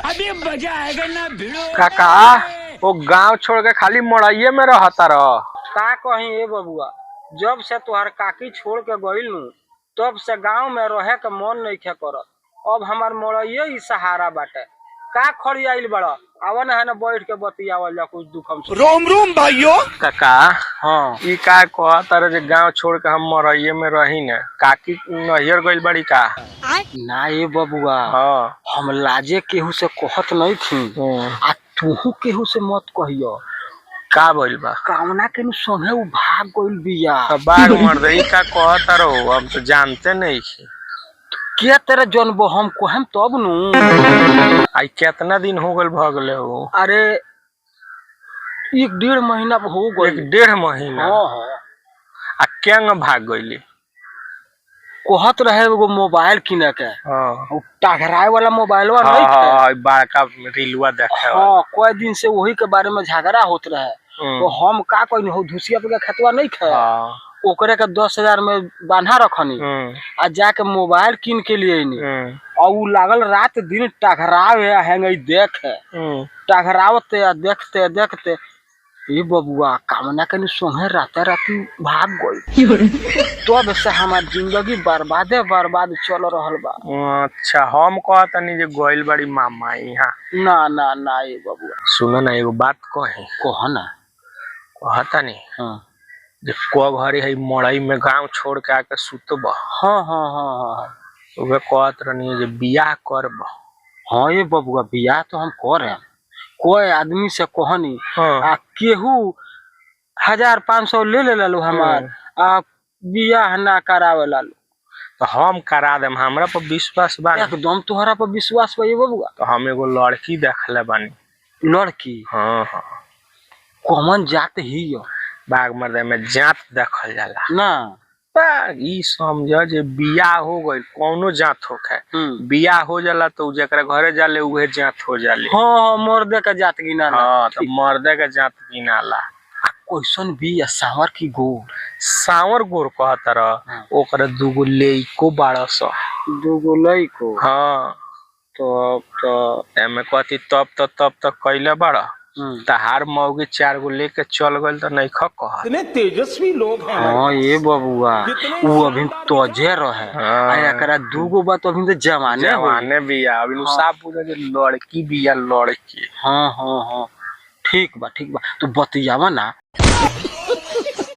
अभी मजा आएगा ना भिड़ो। काका वो गांव छोड़ के खाली मड़ाइये में रहता रह। का कहीं ए बबुआ, जब से तुहार काकी छोड़ के गइल नु तब से गांव में रहे के मन नहीं खे करत। अब हमार मोड़िए ही सहारा बाटे। का खड़ी आइल बड़ा, आवा ना है ना बैठ के बतियावल जा कुछ दुख हम सुन। रोम रोम भाइयों। काका हाँ ई का कहता रहे गांव छोड़ के हम मड़ाइये में रही न, काकी नहियर गइल बड़ी का? ना ए बबुआ, हाँ हम लाजे केहू से कहत नहीं थी आ तूहू केहू से मत कहियो। का बोल बा? कामना के संगे उ भाग गइल बिया। बाग मर दे का कहता रहो, हम तो जानते नहीं छी। के तेरे जनबो हम कहम तब नु। आई कितना दिन हो गल भगले हो? अरे 1-1.5 महीना हो गइल। 1-1.5 महीना? हाँ आ क्या भाग गइली? कहत रहे एगो मोबाइल किने के। हाँ टघराए वाला मोबाइलवा नहीं थे। हाँ बड़का रीलवा देखे। हाँ कोई दिन से वही के बारे में झगड़ा होत रहे। तो हम का कहनी हो धुसिया पे खेतवा नहीं खे, ओकरे के 10,000 में बांधा रखनी आ जाके मोबाइल किन के लिए और उ लागल रात दिन टघरावे हैंगे देखे टघरावते आ देखते देखते ये बबुआ कामना के सोहे राते राती भाग गई। तब से हमार जिंदगी बर्बाद चल रहल बा। अच्छा हम कहता नहीं जे गइल बड़ी मामा यहाँ? ना ना ना ये बबुआ। सुनो ना एगो बात कह ना। कहता नहीं हाँ जे को घरी है मड़ई में गांव छोड़ के आके सुतब। हाँ हाँ हाँ उहे कहत रहनी जे बियाह करब। हाँ ये बबुआ बियाह तो हम करे। कोई आदमी से कहनी आ केहू 1,000-500 ले लालू हमार आ बियाह ना करावे लालू। तो हम करा देम, हमरा पर विश्वास बा? एकदम तोहरा पर विश्वास बा ये बबुआ। तो हम एगो लड़की देखले बानी। लड़की? हाँ हाँ कौन जात ही यो? बाग मर्दे में जात देखल जाला ना। ई समझ जे बियाह हो गइल कौनो जात होखे, बियाह हो जाला तो जेकरा घरे जाले उहे जात हो जाले। हाँ मर्दे का जात गिना। हाँ तो मर्दे के जात गिनाला। कैसन बिया सावर की गोर? सावर गोर कहत रह। ओकरा दूगो लइको बाड़स। दूगो लइको? हाँ तो एमे कथी तब तक कइले बड़ तहार मौगी 4 गो लेके चल गइल तो नहीं खा कह। इतने तेजस्वी लोग हैं। हाँ ये बबुआ वो अभी तोजे रहे। एकरा 2 गो बात अभी तो जवाने बिया अभी साफ बुझे जे लड़की बिया लड़की। हाँ हाँ हाँ ठीक बा तो बतियावा ना।